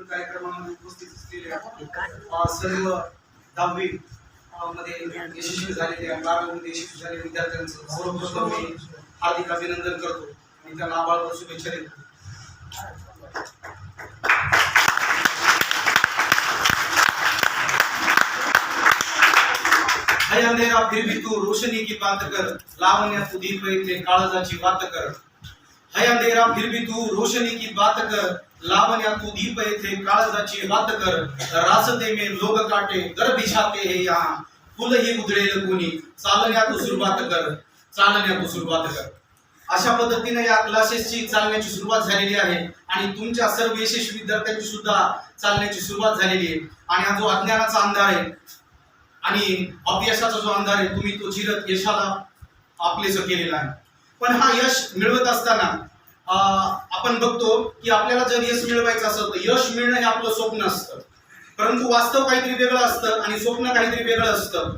कार्यक्रमामध्ये उपस्थित असलेल्या सर्व 10वी मध्ये यशस्वी झालेल्या 12वी यशस्वी झालेल्या विद्यार्थ्यांचं सर्वप्रथम मी हार्दिक अभिनंदन करतो आणि त्यांना आभार शुभेच्छा देतो. है अंधेरा फिर भी तू रोशनी की बात कर, लावण्या तू दीप इथे काळजाची बात कर. है अंधेरा फिर भी तू रोशनी की बात कर, लावण्या तू दीप इथे काळजाची बात कर. रास्ते में लोग काटे घर बिछाते हैं यहाँ, फुल ही उधळेल कोणी, चालण्या तू सुरुवात कर, चालण्या तू सुरुवात कर. अशा पद्धतीने या क्लासेसची चालण्याची सुरुवात झालेली आहे आणि तुमच्या सर्व यशस्वी विद्यार्थ्यांची सुद्धा चालण्याची सुरुवात झालेली आहे. आणि हा जो अज्ञानाचा अंधार आहे आणि अपयशाचा जो अंधार आहे तुम्ही तो चिरत यशाला आपलेसं केलेला आहे. पण हा यश मिळवत असताना आपण बघतो की आपल्याला जर यश मिळवायचं असेल तर यश मिळणं हे आपलं स्वप्न असतं, परंतु वास्तव काहीतरी वेगळं असतं आणि स्वप्न काहीतरी वेगळं असतं.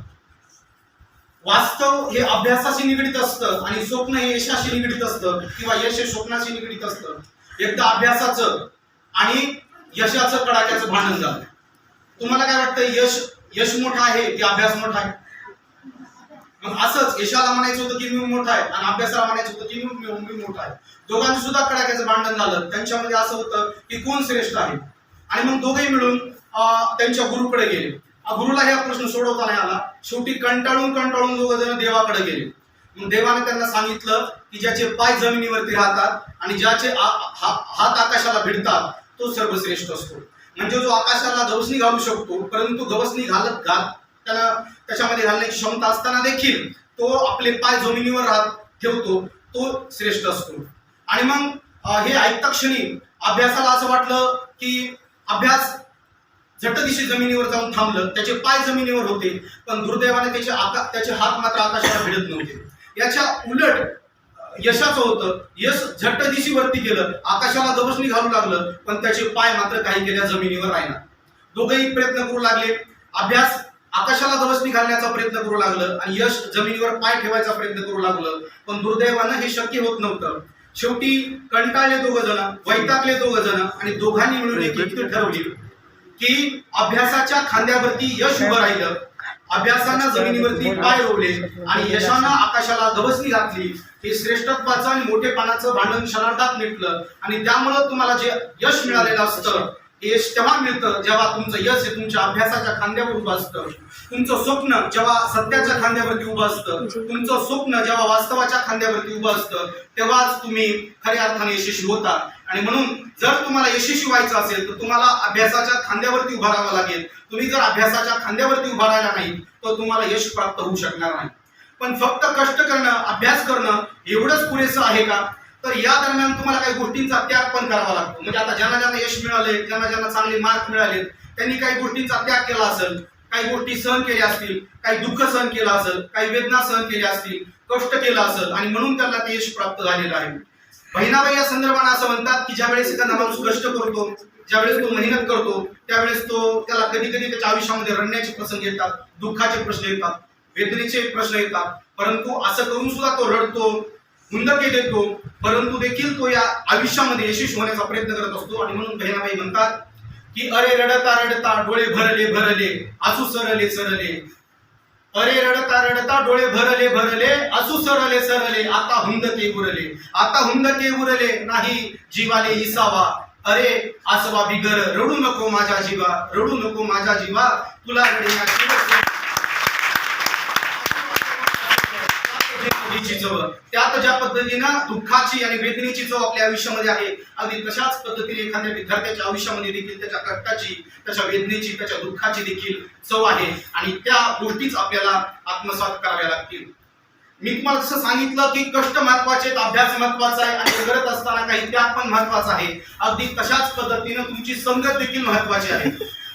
वास्तव हे अभ्यासाशी निगडीत असतं आणि स्वप्न हे यशाशी निगडीत असतं किंवा यश हे स्वप्नाशी निगडीत असतं. एकदा अभ्यासाचं आणि यशाचं कडाक्याचं भांडण झालं. तुम्हाला काय वाटतं, यश मोठा आहे की अभ्यास मोठा आहे? मग असंच यशाला म्हणायचं होतं की मी मोठा आहे आणि अभ्यासाला म्हणायचं होतं की मी मोठा आहे. दोघांचं सुद्धा कडाक्याचं भांडण झालं. त्यांच्यामध्ये असं होतं की कोण श्रेष्ठ आहे. आणि मग दोघेही मिळून त्यांच्या गुरुकडे गेले. गुरुला हा प्रश्न सोडवता नाही आला. शेवटी कंटाळून दोघ जण देवाकडे गेले. मग देवाने त्यांना सांगितलं की ज्याचे पाय जमिनीवरती राहतात आणि ज्याचे हात आकाशाला भिडतात तो सर्वश्रेष्ठ असतो. म्हणजे जो आकाशाला गवसणी घालू शकतो परंतु गवसणी घालत त्याला त्याच्यामध्ये घालण्याची क्षमता असताना देखील तो आपले पाय जमिनीवर ठेवतो तो श्रेष्ठ असतो. आणि मग हे ऐकता क्षणी अभ्यासाला असं वाटलं की अभ्यास झटदिशी जमिनीवर जाऊन थांबलं. त्याचे पाय जमिनीवर होते पण दुर्दैवाने त्याचे हात मात्र आकाशाला भिडत नव्हते. याच्या उलट यशाचं होतं. यश झटदिशी वरती गेलं, आकाशाला गवसणी घालू लागलं पण त्याचे पाय मात्र काही केल्या जमिनीवर राहिला. दोघेही प्रयत्न करू लागले. अभ्यास आकाशाला गवसणी घालण्याचा प्रयत्न करू लागलं आणि यश जमिनीवर पाय ठेवायचा प्रयत्न करू लागलं पण दुर्दैवानं हे शक्य होत नव्हतं. शेवटी कंटाळले दोघ जण, वैतागले दोघ जण आणि दोघांनी मिळून एक युक्ती ठरवली की अभ्यासाच्या खांद्यावरती यश उभं राहिलं, अभ्यासानं जमिनीवरती पाय रोवले आणि यशानं आकाशाला गवसणी घातली. हे श्रेष्ठत्वाचं आणि मोठेपणाचं भांडण क्षणार्धात मिटलं. आणि त्यामुळं तुम्हाला जे यश मिळालेलं असतं यश तेव्हा मिळतं जेव्हा तुमचं यश हे तुमच्या अभ्यासाच्या खांद्यावर उभं असतं. तुमचं स्वप्न जेव्हा सत्याच्या खांद्यावरती उभं असतं, तुमचं स्वप्न जेव्हा वास्तवाच्या खांद्यावरती उभं असतं तेव्हाच तुम्ही खऱ्या अर्थाने यशस्वी होता. आणि म्हणून जर तुम्हाला यशस्वी व्हायचं असेल तर तुम्हाला अभ्यासाच्या खांद्यावरती उभं राहावं लागेल. तुम्ही जर अभ्यासाच्या खांद्यावरती उभा राहिला नाही तर तुम्हाला यश प्राप्त होऊ शकणार नाही. पण फक्त कष्ट करणं, अभ्यास करणं एवढंच पुरेसं आहे का? तर या दरम्यान तुम्हाला काही गोष्टींचा त्याग पण करावा लागतो. म्हणजे आता ज्यांना यश मिळाले, ज्यांना चांगले मार्क मिळाले त्यांनी काही गोष्टींचा त्याग केला असेल, काही गोष्टी सहन केल्या असतील, काही दुःख सहन केलं असेल, काही वेदना सहन केल्या असतील, कष्ट केलं असेल आणि म्हणून त्यांना ते यश प्राप्त झालेलं आहे. बहिणाबाई या संदर्भाने असं म्हणतात की ज्यावेळेस एखादा माणूस कष्ट करतो, ज्यावेळेस तो मेहनत करतो त्यावेळेस त्याला कधी त्याच्या आयुष्यामध्ये रडण्याचे प्रसंग येतात, दुःखाचे प्रश्न येतात, वेदनेचे प्रश्न येतात. परंतु असं करून सुद्धा तो रडतो, हुंदके देतो, परंतु देखील तो या आयुष्यामध्ये यशस्वी होण्याचा प्रयत्न करत असतो. आणि म्हणून बहिणाबाई म्हणतात की अरे रडता रडता डोळे भरले आसू सरले. अरे रडता रडता डोळे भरले आसू सरले. आता हुंदके उरले नाही जीवाले इसावा. अरे आसवा बिगर रडू नको माझ्या जीवा तुला त्यात ज्या पद्धतीनं दुःखाची आणि वेदनेची चव आपल्या आयुष्यामध्ये आहे अगदी तशाच पद्धतीने एखाद्या विद्यार्थ्याच्या आयुष्यामध्ये देखील त्याच्या कष्टाची, त्याच्या वेदनेची, त्याच्या दुःखाची देखील चव आहे आणि त्या गोष्टीच आपल्याला आत्मसात कराव्या लागतील. मी तुम्हाला जसं सांगितलं की कष्ट महत्वाचे, अभ्यास महत्वाचा आहे आणि करत असताना काही त्याग पण महत्वाचा आहे. अगदी तशाच पद्धतीनं तुमची संगत देखील महत्वाची आहे.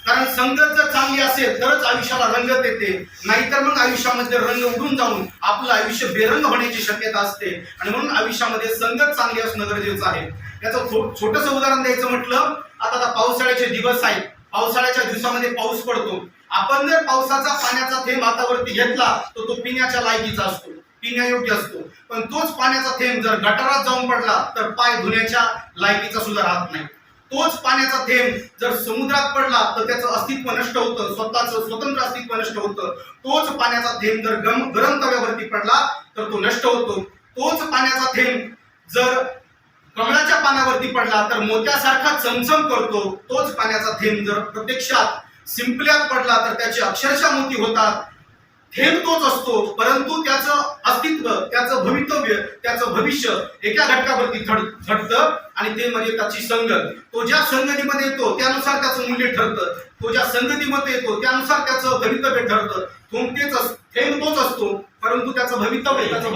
कारण संगत जर चांगली असेल तरच आयुष्याला रंगत येते, नाहीतर मग आयुष्यामध्ये रंग उडून जाऊन आपलं आयुष्य बेरंग होण्याची शक्यता असते. आणि म्हणून आयुष्यामध्ये संगत चांगली असणं गरजेचं आहे. याचं छोटंसं उदाहरण द्यायचं म्हटलं, आता पावसाळ्याचे दिवस आहेत, पावसाळ्याच्या दिवसामध्ये पाऊस पडतो. आपण जर पावसाचा पाण्याचा थेंब हातावरती घेतला तर तो पिण्याच्या लायकीचा असतो, पिण्यायोग्य असतो. पण तोच पाण्याचा थेंब जर गटारात जाऊन पडला तर पाय धुण्याच्या लायकीचा सुद्धा राहत नाही. तोच पाण्याचा थेंब जर समुद्रात पडला तर त्याचं अस्तित्व नष्ट होतं, स्वतःचं स्वतंत्र अस्तित्व नष्ट होतं. तोच पाण्याचा थेंब जर गरम तव्यावरती पडला तर तो नष्ट होतो. तोच पाण्याचा थेंब जर कमळाच्या पानावरती पडला तर मोत्यासारखा चमचम करतो. तोच पाण्याचा थेंब जर प्रत्यक्षात शिंपल्यात पडला तर त्याचे अक्षरशः मोती होतात. थेंब तोच असतो, परंतु त्याचं अस्तित्व, त्याचं भवितव्य, त्याचं भविष्य एका घटकावरती घडतं आणि ते म्हणजे त्याची संगत. तो ज्या संगतीमध्ये येतो त्यानुसार त्याचं मूल्य ठरतं. तो ज्या संगतीमध्ये येतो त्यानुसार त्याचं भवितव्य ठरतं. थेंब तोच असतो, परंतु त्याचं भवितव्य, त्याचं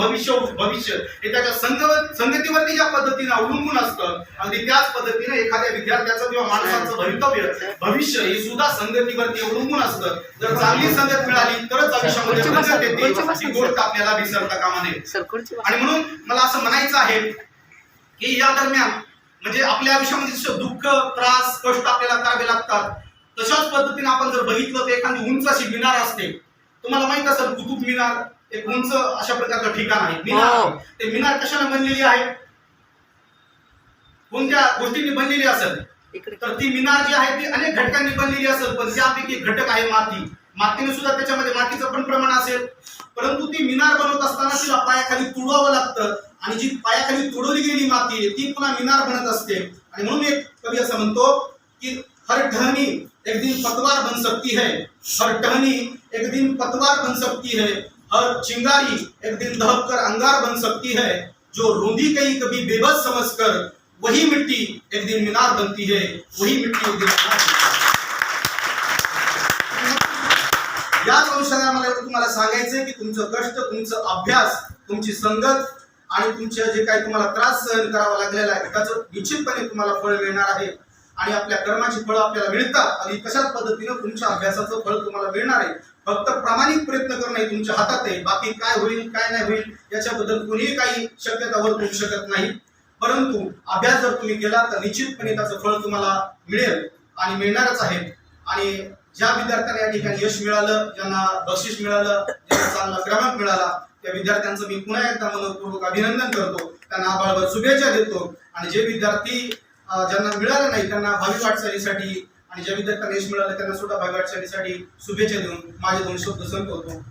भविष्य हे त्याच्या संगतीवरती ज्या पद्धतीने अवलंबून असतं, अगदी त्याच पद्धतीने एखाद्या विद्यार्थ्याचं किंवा माणसाचं भविष्य हे सुद्धा संगतीवरती अवलंबून असतं. जर चांगली संगत मिळाली तरच आयुष्यामध्ये संगत येते, ही गोष्ट आपल्याला विसरता कामा नये. आणि म्हणून मला असं म्हणायचं आहे की या दरम्यान म्हणजे आपल्या आयुष्यामध्ये जसं दुःख, त्रास, कष्ट आपल्याला करावे लागतात, तशाच पद्धतीने आपण जर बघितलं तर एखादी उंच अशी मिनार असते. तुम्हाला माहित असेल कुतुब मिनार एक उंच अशा प्रकारचं ठिकाण आहे. मिनार, ते मिनार कशाने बनलेली आहे, कोणत्या गोष्टींनी बनलेली असेल तर ती मिनार जी आहे ती अनेक घटकांनी बनलेली असेल, पण त्यापैकी एक घटक आहे माती. मातीने सुद्धा त्याच्यामध्ये मातीचं पण प्रमाण असेल, परंतु ती मिनार बनवत असताना तिला पायाखाली तुडवावं लागतं आणि जी पायाखाली तुडवली गेलेली माती आहे ती पुन्हा मिनार बनत असते. आणि म्हणून एक कवी असं म्हणतो की हर टहनी एक दिन पतवार बन सकती है, हर टहनी एक दिन पतवार बन सकती है, हर चिंगारी एक दिन दहक कर अंगार बन सकती है, जो रोंदी गई कभी बेबस समझकर वही मिट्टी एक दिन मीनार बनती है, वही मिट्टी एक दिन मीनार बनती है. याच अनुषंगाने मला तुम्हाला सांगायचंय की तुमचं कष्ट, तुमचं अभ्यास, तुमची संगत आणि तुमचे जे काही तुम्हाला त्रास सहन करावा लागलेला आहे त्याचं निश्चितपणे तुम्हाला फळ मिळणार आहे. आणि आपल्या कर्माची फळं आपल्याला मिळतात आणि तशाच पद्धतीनं तुमच्या अभ्यासाचं फळ तुम्हाला मिळणार आहे. फक्त प्रामाणिक प्रयत्न करणं तुमच्या हातात आहे. बाकी काय होईल काय नाही होईल याच्याबद्दल कोणीही काही शक्यता वर्तवू शकत नाही. परंतु अभ्यास जर तुम्ही केला तर निश्चितपणे त्याचं फळ तुम्हाला मिळेल आणि मिळणारच आहे. आणि ज्या विद्यार्थ्यांना या ठिकाणी यश मिळालं, ज्यांना बक्षीस मिळालं, ज्यांना चांगला क्रमांक मिळाला त्या विद्यार्थ्यांचं मी पुन्हा एकदा मनपूर्वक अभिनंदन करतो, त्यांना आभाळभर शुभेच्छा देतो. आणि जे विद्यार्थी ज्यांना मिळालं नाही त्यांना भावी वाटचालीसाठी आणि ज्या विद्यार्थ्यांना यश मिळालं त्यांना सुद्धा भावी वाटचालीसाठी शुभेच्छा देऊन माझे 2 शब्द संपवतो.